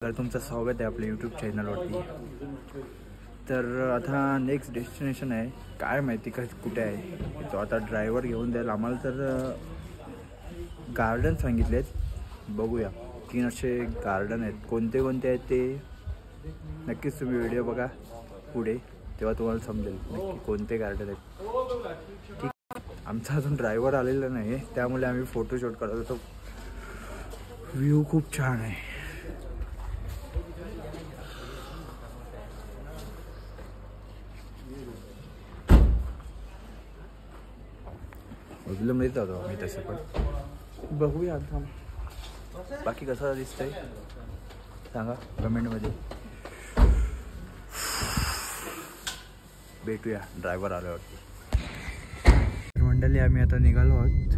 तर तुमचं स्वागत आहे आपल्या यूट्यूब चॅनलवरती। तर आता नेक्स्ट डेस्टिनेशन आहे, काय माहिती का कुठे आहे तो। आता ड्रायव्हर घेऊन जाईल आम्हाला। तर गार्डन सांगितलेत, बघूया 3 असे गार्डन आहेत। कोणते कोणते आहेत ते नक्कीच तुम्ही व्हिडिओ बघा पुढे, तेव्हा तुम्हाला समजेल नक्की कोणते गार्डन आहेत। ठीक, आमचा अजून ड्रायव्हर आलेला नाही त्यामुळे आम्ही फोटोशूट करत होतो। व्ह्यू खूप छान आहे। फिल्म येत होतो मी तसं, पण बघूया आता बाकी कसं दिसतंय सांगा कमेंटमध्ये। भेटूया ड्रायव्हर आल्यावरती। मंडळी आम्ही आता निघालो आहोत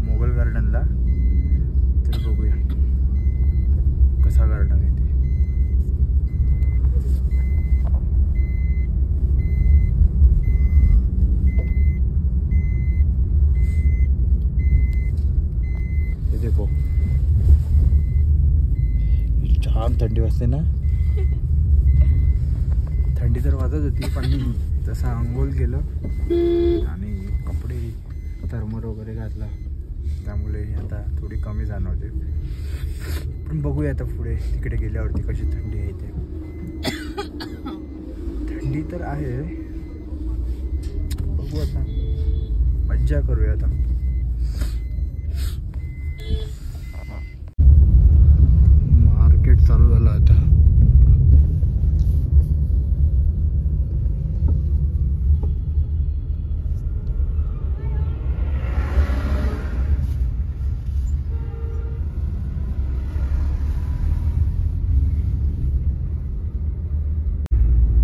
मोगल गार्डनला। तर बघूया कसा गार्डन आहे ते। देखो छान थंडी वाजते ना। थंडी तर वाजत होती, पण तसं आंघोळ केलं आणि कपडे थर्मल वगैरे घातला त्यामुळे आता थोडी कमी जाणवते। पण बघूया आता पुढे तिकडे गेल्यावरती कशी थंडी आहे ते। थंडी तर आहे, बघू आता, मज्जा करूया आता। मार्केट चालू झालं आता।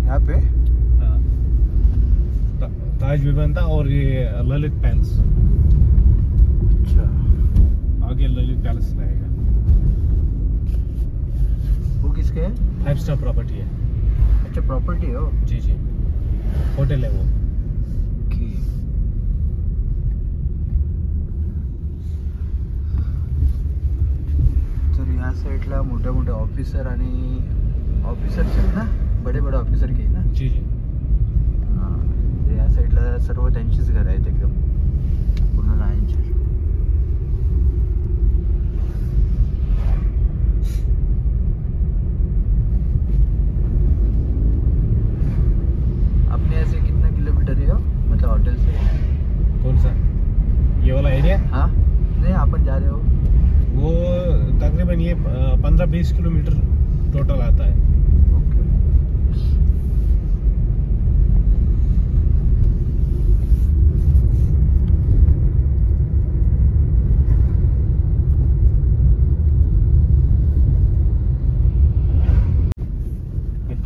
यहाँ पे ताज विवंता और ये ललित पैलेस। अच्छा, आगे ललित पैलेस रहेगा। वो किसके है? 5 स्टार प्रॉपर्टी है। अच्छा, प्रॉपर्टी हो? जी जी, होटल है वो। तर ह्या साईडला मोठे मोठे ऑफिसर आणि ऑफिसर्स आहेत ना, बडे बडे ऑफिसर के ना। जी जी, हां, या साईडला सर्व त्यांचीच घर आहेत एकदम पूर्ण राहायची। अपने ऐसे कितना किलोमीटर है मतलब होटल से? कौन सा ये वाला एरिया? हाँ, नहीं अपन जा रहे हो वो तकरीबन ये 15-20 किलोमीटर टोटल आता है।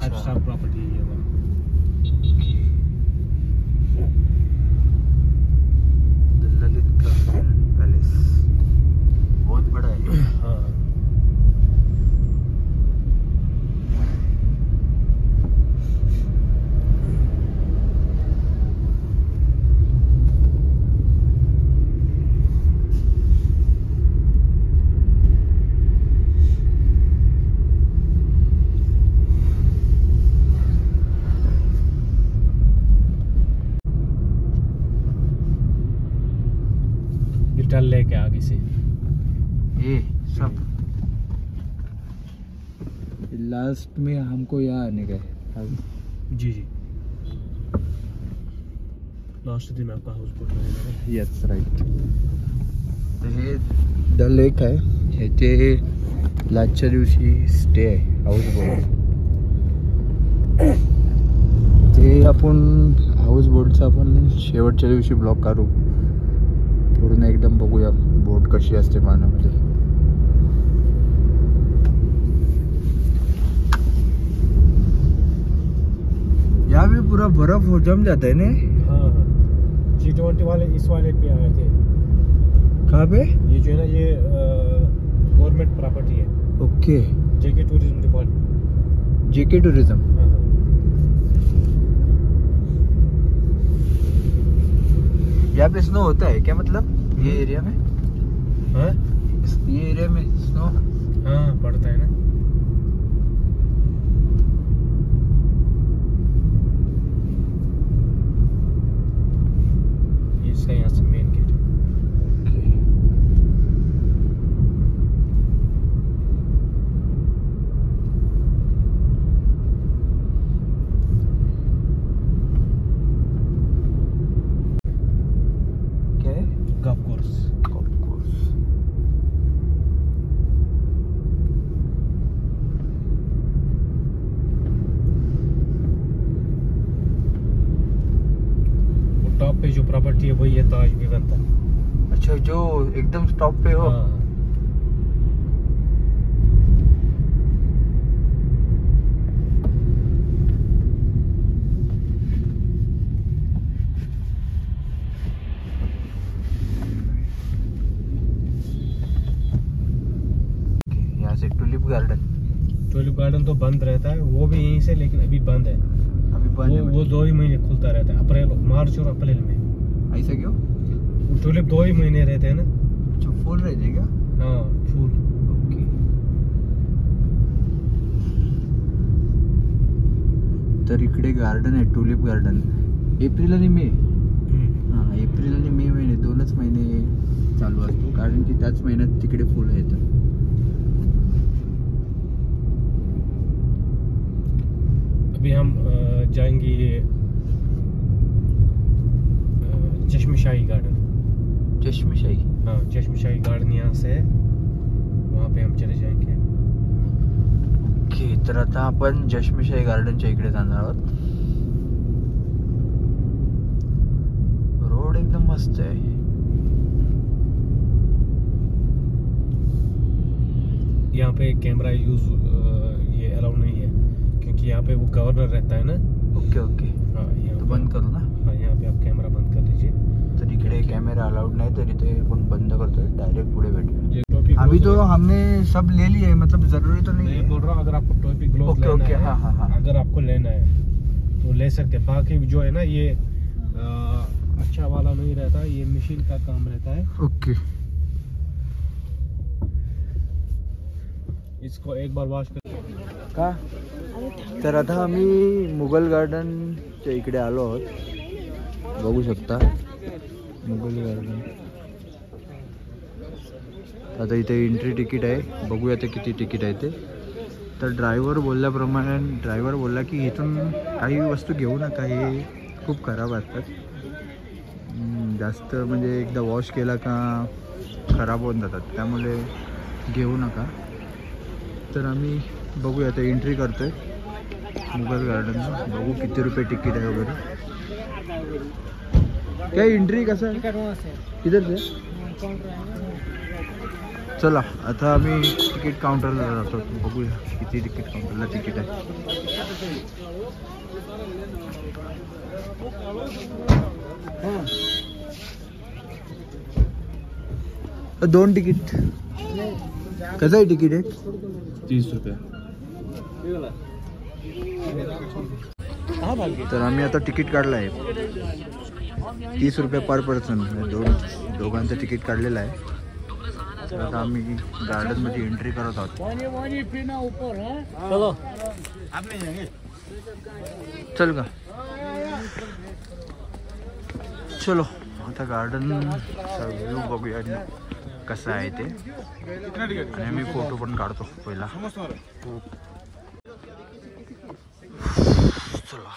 फाइव स्टार प्रॉपर्टी है ये वाला। ललित पैलेस बहुत बड़ा है। हाँ, डल लेक है आगे से। ये सब लास्ट में हमको यहाँ आने का है। जी जी, लास्ट दिन आपका हाउस बोट रहेगा। Yes right. तर हे डल लेक आहे, ह्याचे लास्टच्या दिवशी स्टे आहे हाऊस बोट। ते आपण हाऊस बोटचा आपण शेवटच्या दिवशी ब्लॉग करू पूर्ण एकदम, बघूया बोट कशी असते पाण्यामध्ये। यहाँ भी पूरा बर्फ हो जम जाता है ना। हाँ हाँ, G20 वाले इस वाले पे आए थे। कहाँ पे? ये जो है ना, ये गवर्नमेंट प्रॉपर्टी है। Okay, JK tourism department. JK tourism. हाँ हाँ, यहाँ पे स्नो होता है क्या, मतलब ये एरिया में? हाँ ये एरिया में स्नो? हाँ पड़ता है ना। पे जो प्रॉपर्टी है वही है ताज विवंता। अच्छा, जो एकदम स्टॉप पे हो। हाँ। यहाँ से टुलिप गार्डन तो बंद रहता है, वो भी यहीं से, लेकिन अभी बंद है। अभी बंद है। वो 2 ही महीने खुलता रहता है, अप्रैल, मार्च और अप्रैल में। ऐसा क्यों? टुलिप 2 ही महीने रहते हैं ना। अच्छा, फूल रहते क्या? हाँ, फूल। ओके। तर इकडे गार्डन आहे, टुलिप गार्डन. एप्रिल आणि मे. हां, एप्रिल आणि मे महिने 2च महिने चालू असतो, कारण की त्याच महिन्यात तिकडे फुलं येतात. अभी हम जाएंगे चश्मशाही गार्डन। चष्मशाही. हाँ, चश्मशाही गार्डन यहाँ से है, वहाँ पे हम चले जाएंगे। ओके, तर आता आपण चष्मशाही गार्डनच्या इकडे जाणार आहोत. रोड एकदम मस्त आहे. यहाँ पे कैमरा यूज ये अलाउ नहीं है, क्योंकि यहाँ पे वो गवर्नर रहता है ना। Okay okay. हाँ, यहाँ तो बंद करू ना. हाँ, यहाँ पे आप कैमरा बंद कर लीजिए। तर इकडे कॅमेरा अलाउड नाही, तर इथे आपण बंद करतोय, डायरेक्ट पुढे भेटूया. अभी तो हमने सब ले लिए, मतलब जरूरी तो नहीं मैं है. बोल रहा हूँ, अगर आपको टोपी ग्लोव ओके लेना ओके. है, हाँ हाँ हाँ. अगर आपको लेना है तो ले सकते हैं। बाकी जो है ना, ये अच्छा वाला नहीं रहता, ये मशीन का काम रहता है। ओके. इसको एक बार वॉश कर का? तर आता आम्ही मुघल गार्डनच्या इकडे आलो आहोत, बघू शकता मुघल गार्डन. आता इथे एंट्री तिकीट आहे, बघूया ते किती तिकीट आहे ते. तर ड्रायव्हर बोलला की इथून काही वस्तू घेऊ नका, हे खूप खराब असतात, जास्त म्हणजे एकदा वॉश केला का खराब होऊन जातात, त्यामुळे घेऊ नका. तर आम्ही बघूया, ते एंट्री करतोय मुघल गार्डनला, बघू किती रुपये तिकीट आहे वगैरे. काय एंट्री कसं आहे इधर से? चला आता आम्ही तिकीट काउंटरला जातो, बघूया किती तिकीट काउंटरला तिकीट आहे. दोन तिकीट. कसं आहे तिकीट आहे? 30 रुपये. तर आम्ही आता तिकीट काढलं आहे 30 रुपये पर पर्सन, दोघांचं तिकीट काढलेलं आहे. तर आता आम्ही गार्डनमध्ये एंट्री करत आहोत. चल का? चलो आता गार्डनचा व्ह्यू बघूया कसा आहे ते, आणि मी फोटो पण काढतो पहिला. चला.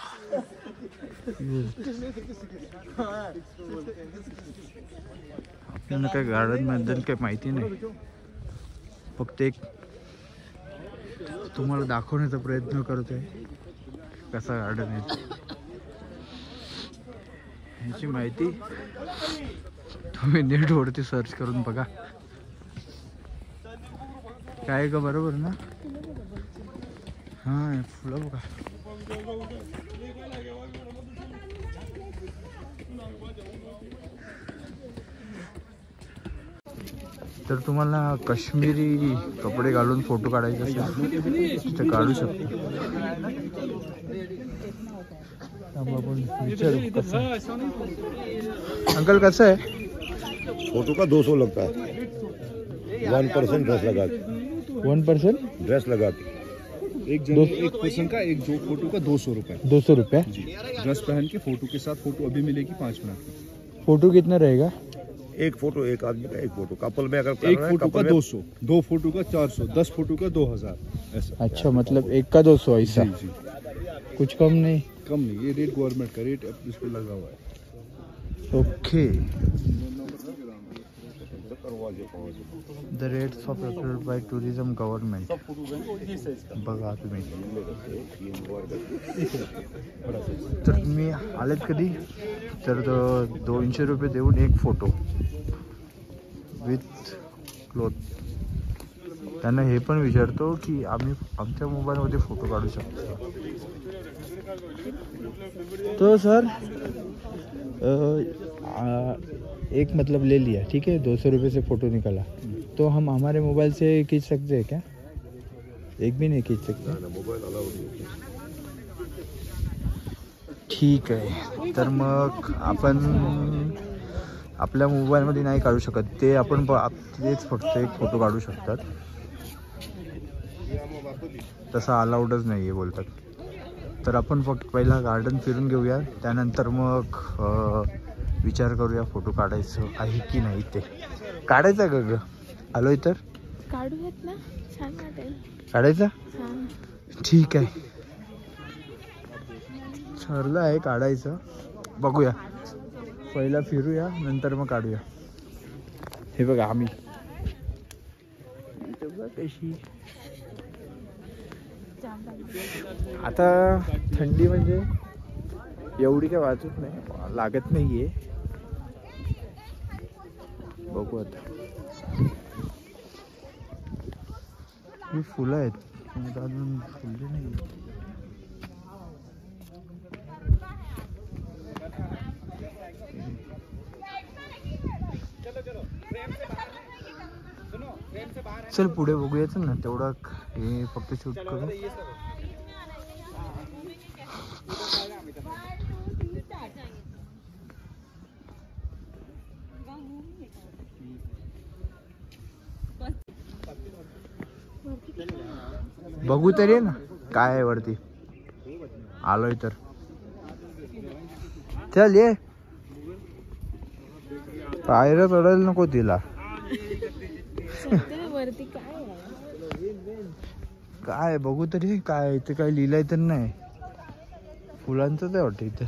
आपल्याला काही गार्डन बद्दल काही माहिती नाही, फक्त एक तुम्हाला दाखवण्याचा प्रयत्न करतोय कसा गार्डन आहे. ह्याची माहिती तुम्ही नेटवरती सर्च करून बघा, काय का बरोबर ना. हां, फुलं बघा. तर तुम्हाला काश्मीरी कपडे घालून फोटो काढायचे असेल तर काढू शकता. आपण विचारू कसं अंकल कसं आहे? फोटो का 200 लगता है, 1% ड्रेस लगा के. 1% ड्रेस लगा के एक पर्सन का, एक जो फोटो का 200 रुपये. 200 रुपये. ड्रेस पहन के फोटो के साथ, फोटो अभी मिलेगी 5 मिनट. फोटो कितना रहेगा? एक फोटो एक आदमी का, एक फोटो कपल में अगर एक फोटो का 200, 2 फोटो का 400, 10 फोटो का 2000 ऐसा. अच्छा, मतलब एक का 200 ऐसा. जी, कुछ कम नहीं? कम नहीं, ये रेट गवर्नमेंट का रेट इस पे लगा हुआ है. Okay. The rates of approved by tourism government. बघा तुम्ही. तर तुम्ही आलेत कधी तर 200 रुपये देऊन एक फोटो विथ क्लोथ. त्यांना हे पण विचारतो की आम्ही आमच्या मोबाईलमध्ये फोटो काढू शकतो. तो सर एक मतलब ले लिया, ठीक है, 200 रुपये से फ़ोटो निकाला, तो हम हमारे मोबाइल से खींच सकते हैं क्या? एक भी नहीं खींच सकते. ठीक आहे. तर मग आपण आपल्या मोबाईलमध्ये नाही काढू शकत ते. आपण तेच फक्त एक फोटो काढू शकतात. तसा अलाउडच नाही आहे बोलतात. तर आपण फक्त पहिला गार्डन फिरून घेऊया, त्यानंतर मग विचार करूया फोटो काढायचं आहे की नाही. ते काढायचा का ग? आलोय तर काढूयात ना, छान वाटेल. काढायचा? हां ठीक आहे, ठरलं आहे काढायचं. बघूया, पहिला फिरूया नंतर मग काढूया. हे बघा आम्ही कशी आता थंडी म्हणजे एवढी काय वाटत नाही, लागत नाहीये. बघू आता. ही फुलं आहेत अजून फुलले नाही. चल पुढे बघूयाच ना, तेवढा हे फक्त शूट करू. बघू तरी ना काय आहे वरती. आलोय तर चल ये. पायऱ्या चढायला नको तिला. वरती काय आहे? काय बघू तरी काय इथे काय लिहिलंय तर नाही. फुलांचंच आहे वाटतं इथं.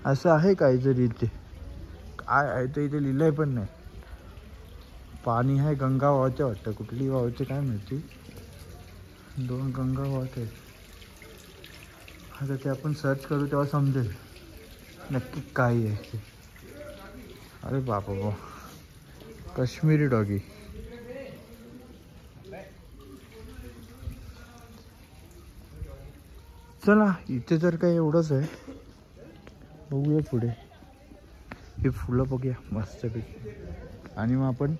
असं आहे काहीतरी इथे. काय आहे तर इथे लिहिलंय पण नाही. पाणी आहे, गंगा वाहते वाटतं. कुठली वाहते काय माहिती. 2 गंगा वाहते. आता ते आपण सर्च करू तेव्हा समजेल नक्की काय आहे ते. अरे बापा बा, काश्मीरी डॉगी. चला इथे तर काय एवढंच आहे. बघूया पुढे. हे फुलं बघूया मस्तपैकी. आणि मग आपण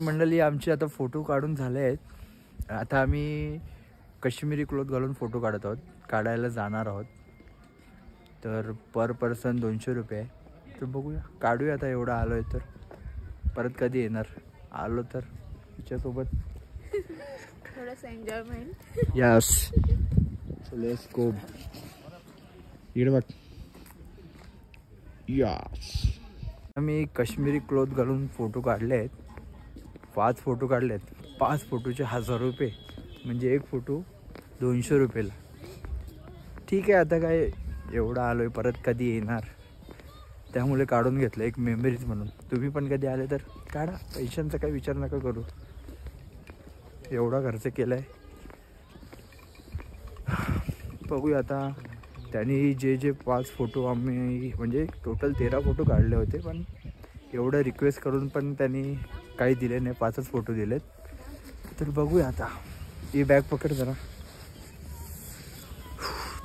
मंडळी आमचे आता फोटो काढून झाले आहेत. आता आम्ही काश्मीरी क्लोथ घालून फोटो काढत आहोत. काढायला जाणार आहोत. तर पर पर्सन 200 रुपये आहे. तर बघूया काढूया आता. एवढं आलो आहे तर परत कधी येणार. आलो तर तिच्यासोबत थोडंसं enjoyment. Yes. So let's go. इकडे बघ. यस. आम्ही काश्मीरी क्लोथ घालून फोटो काढले आहेत. 5 फोटो काढले आहेत. 5 फोटोचे 1000 रुपये, म्हणजे एक फोटो 200 रुपयाला. ठीक आहे, आता काय एवढं आलो आहे, परत कधी येणार, त्यामुळे काढून घेतलं एक मेमरीज म्हणून. तुम्ही पण कधी आले तर काढा. पैशांचा काही विचार नका करू. एवढा खर्च केला आहे. बघूया आता. त्यांनी जे 5 फोटो आम्ही म्हणजे टोटल 13 फोटो काढले होते, पण एवढं रिक्वेस्ट करून पण त्यांनी काही दिले नाही. 5च फोटो दिलेत. तर बघूया आता. ही बॅग पकड जरा.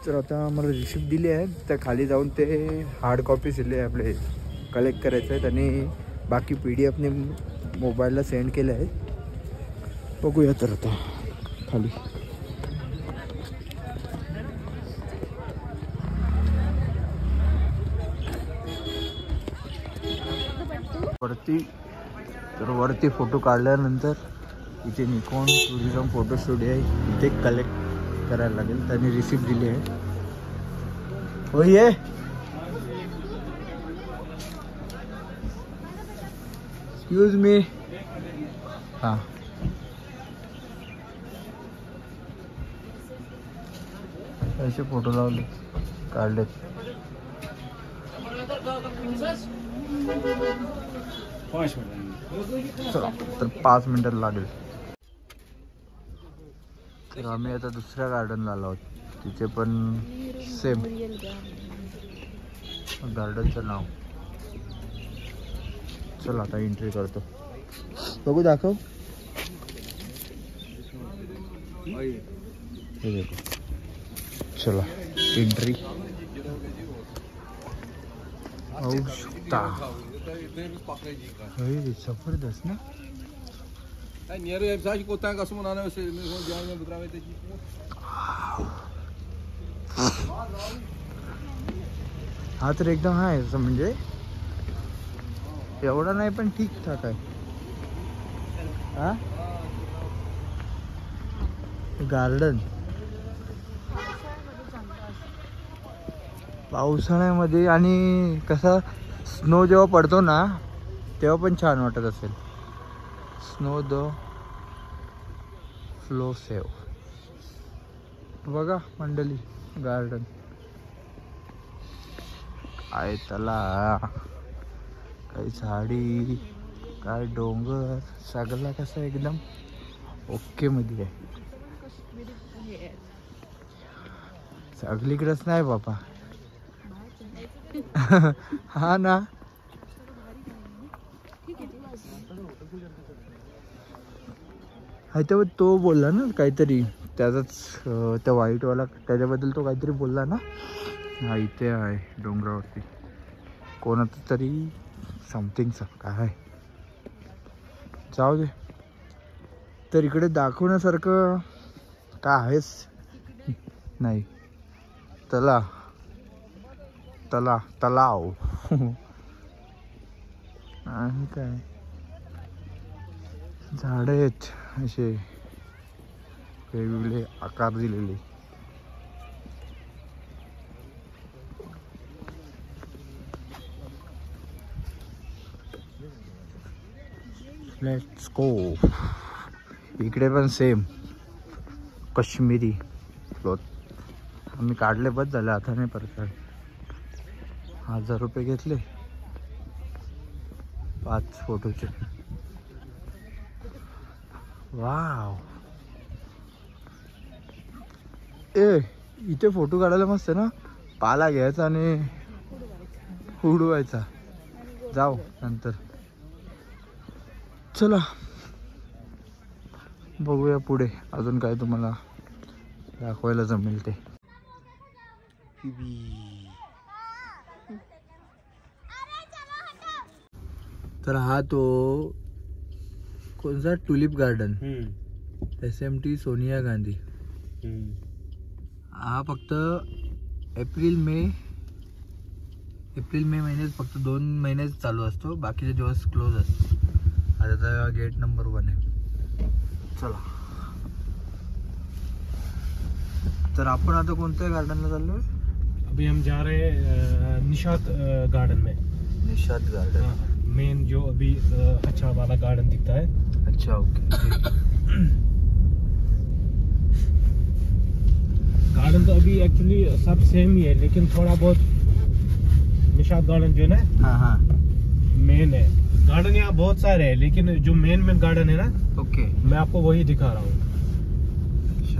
तर आता मला रिसिप्ट दिली आहे. त्या खाली जाऊन ते हार्ड कॉपी दिले आपले कलेक्ट करायचे आहेत आणि बाकी PDF मोबाईलला सेंड केले आहे. बघूया तर आता खाली. वरती फोटो काढल्यानंतर इथे निकॉन टुरिझम फोटो स्टुडिओ आहे. इथे कलेक्ट करायला लागेल. त्यांनी रिसिप्ट दिली आहे. हो ये एक्सक्यूज मी. हां असे फोटो लावले काढलेत. चला तर 5 मिनिटात लागेल. तर आम्ही आता दुसऱ्या गार्डनला आलो आहोत. तिथे पण सेम गार्डनचं नाव. चला आता एंट्री करतो. बघू दाखव. हे देखो. चला एंट्री होऊ शकता. जबरदस्त ना. हा तर एकदम आहे असं म्हणजे एवढा नाही पण ठीक ठाक आहे. हा गार्डन पावसाळ्यामध्ये आणि कसा स्नो जेव्हा पडतो ना तेव्हा पण छान वाटत असेल. Snow the flow save. बघा मंडळी गार्डन आहे. त्याला काही झाडी काय डोंगर सगळा कसं एकदम ओके मध्ये आहे. सगळीकडेच नाही बाबा. हा ना. तेव्हा तो बोलला ना काहीतरी त्याचाच त्या व्हाईटवाला त्याच्याबद्दल तो काहीतरी बोलला ना. हा इथे आहे डोंगरावरती कोणाचं तरी समथिंगचं काय. जाऊ दे. तर इकडे दाखवण्यासारखं काय आहेच नाही. तलाव आणि काय झाड आहेत असे वेगवेगळे आकार दिलेले. Let's go. इकडे पण सेम काश्मीरी क्लॉथ आम्ही काढले. बस झाले आता नाही परत. 1000 रुपये घेतले 5 फोटोचे. वाव. इथे फोटो काढायला मस्त ना. पाला घ्यायचा आणि उडवायचा. जाऊ नंतर. चला बघूया पुढे अजून काय तुम्हाला दाखवायला जमेल ते. तर हा तो कोणता tulip garden SMT Sonia Gandhi. हा फक्त एप्रिल मे महिन्यात फक्त 2 महिनेच चालू असतो. बाकीचे दिवस क्लोज असतो. आता गेट नंबर 1 आहे. चला तर आपण आता कोणत्या गार्डनला चाललोय. अभी हम जा रहे हैं निशात गार्डन में. निशात गार्डन मेन जो अभी अच्छा वाला गार्डन दिखता है. अच्छा ओके. गार्डन तो अभी एक्चुअली सब सेम ही है लेकिन थोड़ा बहुत निशात गार्डन जो है ना. हाँ मेन है. गार्डन यहाँ बहुत सारे हैं लेकिन जो मेन गार्डन है ना ओके मैं आपको वही दिखा रहा हूँ.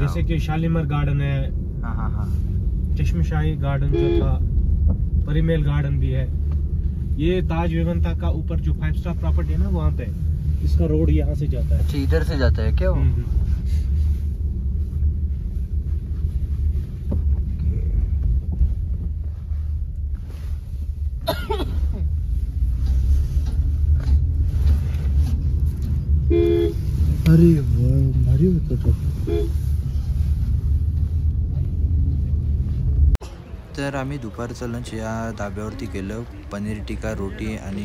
जैसे कि शालीमार गार्डन है. हाँ चश्मशाही गार्डन जो था. परिमेल गार्डन भी है. ये ताज विवंता का ऊपर जो 5 स्टार प्रॉपर्टी है ना वहाँ पे इसका रोड यहाँ से जाता है. अच्छा इधर से जाता है क्या वो. अरे भारी होतं तो. तर आम्ही दुपारचं लंच या धाब्यावरती केलं. पनीर टिक्का रोटी आणि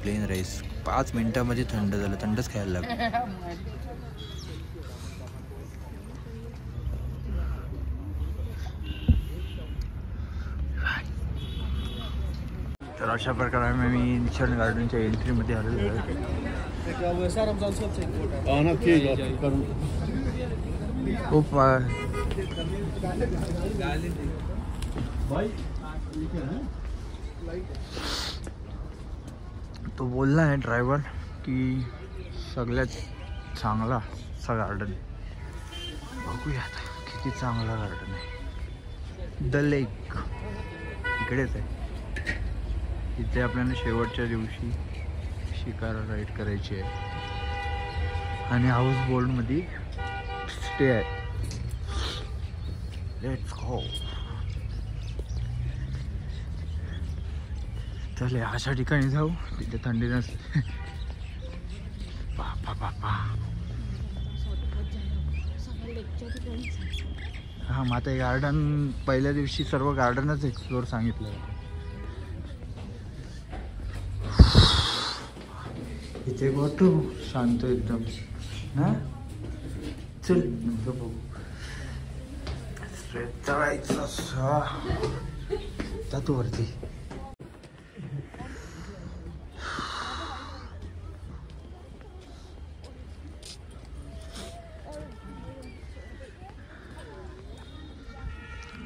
प्लेन राईस. 5 मिनिटामध्ये थंड झालं. थंडच खायला लागलं. तर अशा प्रकारे मी निशान गार्डनच्या एंट्रीमध्ये आलेलो आहे. खूप तो बोलला आहे ड्रायव्हर की सगळ्यात चांगला असा गार्डन. बघूया आता किती चांगला गार्डन आहे. द लेक इकडेच आहे. इथे आपल्याला शेवटच्या दिवशी शिकारा राईड करायची आहे आणि हाऊस बोटमध्ये स्टे आहे. Let's go. चल अशा ठिकाणी जाऊ तिथे थंडी नसते. बापा बापा. हां मग आता हे गार्डन पहिल्या दिवशी सर्व गार्डनच एक्सप्लोर सांगितलं. इथे बघतो शांत एकदम ना. चल बघू. स्ट्रेट जायचं जातो वरती.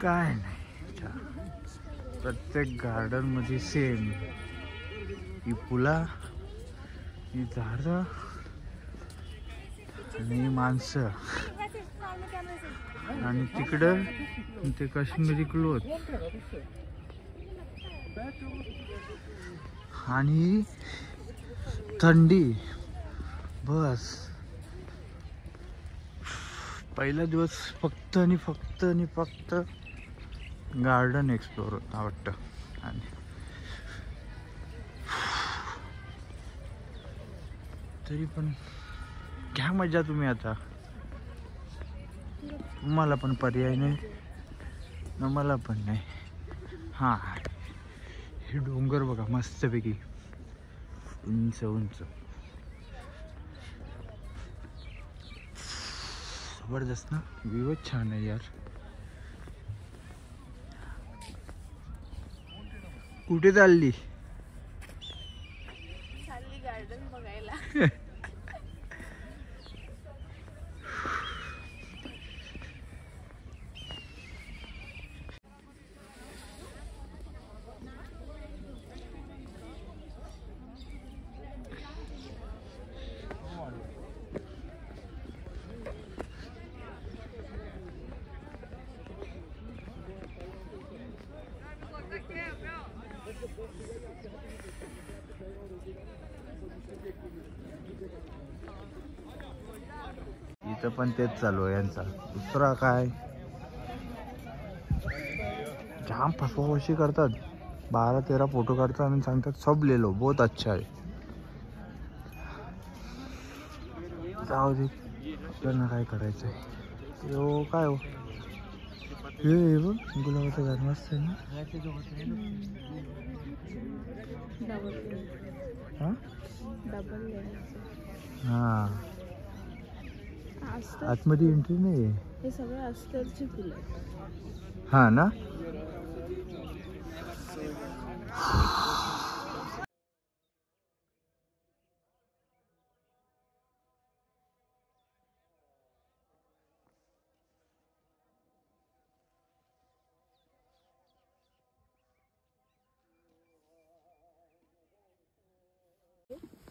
काय नाही प्रत्येक गार्डन मध्ये सेम. ही फुला, ही झाडं आणि माणसं आणि तिकडं ते काश्मीरी क्लोथ आणि थंडी. बस पहिला दिवस फक्त आणि फक्त आणि फक्त गार्डन एक्सप्लोर होता वाटतं. आणि तरी पण घ्या मजा तुम्ही. आता तुम्हाला पण पर्याय नाही ना मला पण नाही. हां हे डोंगर बघा मस्तपैकी उंच उंच जबरदस्त ना. व्ह्यूच छान आहे यार. कुठे चालली गार्डन बघायला. इथं पण तेच चालू आहे यांचा. दुसरा काय जाम फसवाफशी करतात. 12-13 फोटो काढतात आणि सांगतात सब ले लो बहुत अच्छा आहे. जाऊ दे आपल्याला काय करायचं आहे. हो काय हो हे बघ गुलाबाचं झाड मस्त आहे ना. हां हां आतमध्ये एंट्री नाही आहे. हे सगळे अस्तरची फुलं. हां ना.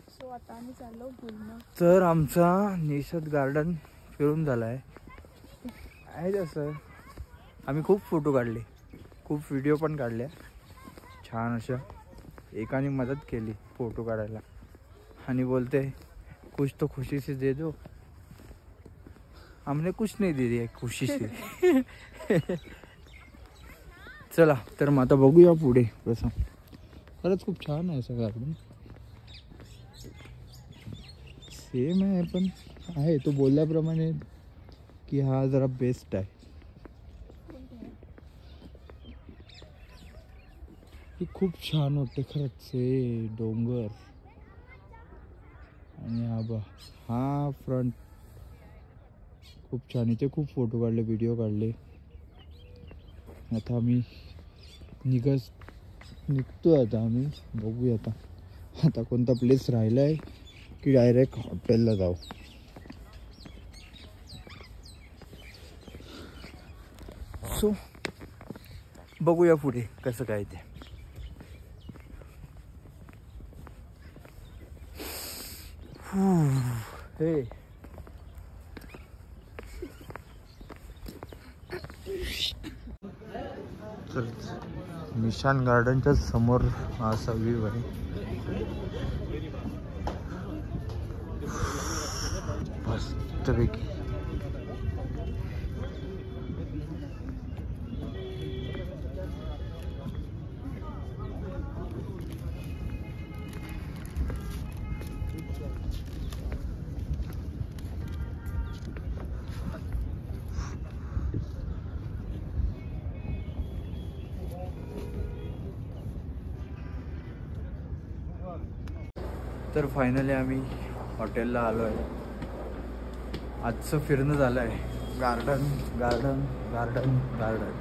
सो आता आम्ही चाललो गुलमर्ग. तर आमचा निसर्ग गार्डन फिरून झाला आहे तसं. आम्ही खूप फोटो काढले, खूप व्हिडिओ पण काढल्या छान अशा. एकाने मदत केली फोटो काढायला आणि बोलते कुछ तो खुशी से दे दो. हमने कुछ नहीं दे दिया खुशी से. चला तर मग आता बघूया पुढे कसं. खरंच खूप छान आहे असं गार्डन. सेम आहे पण आहे तो बोलल्याप्रमाणे की हा जरा बेस्ट आहे. हे खूप छान वाटते खरंच. हे डोंगर आणि हा फ्रंट खूप छान. इथे खूप फोटो काढले, व्हिडिओ काढले. आता आम्ही निघतोय आता आम्ही. बघूया आता आता कोणता प्लेस राहिला आहे की डायरेक्ट हॉटेलला जाऊ. सो बघूया पुढे कसं काय ते. हे तर निशान गार्डनच्या समोर असा व्ह्यू आहे. मस्तपैकी. तर फायनली आम्ही हॉटेलला आलो आहे. आजचं फिरणं झालं आहे. गार्डन गार्डन गार्डन गार्डन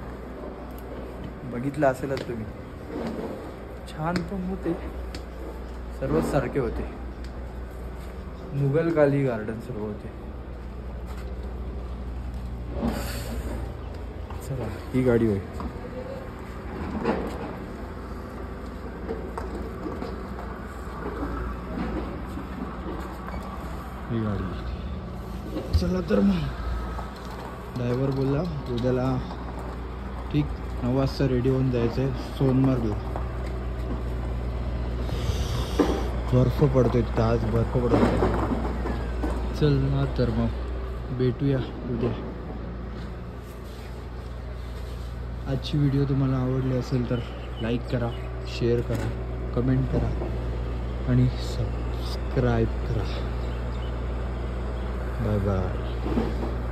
बघितलं असेलच तुम्ही. छान पण होते, सर्वच सारखे होते. मुघलकाली गार्डन सर्व होते. चला ही गाडी होय. ही गाडी. चला तर मग ड्रायव्हर बोलला उद्याला ठीक 9 वाजता रेडी होऊन जायचं आहे सोनमार्गला. बर्फ पडतोय तिथं, आज बर्फ पडतोय. चल ना तर मग भेटूया उद्या. आजची व्हिडिओ तुम्हाला आवडली असेल तर लाईक करा, शेअर करा, कमेंट करा आणि सबस्क्राईब करा. Bye bye.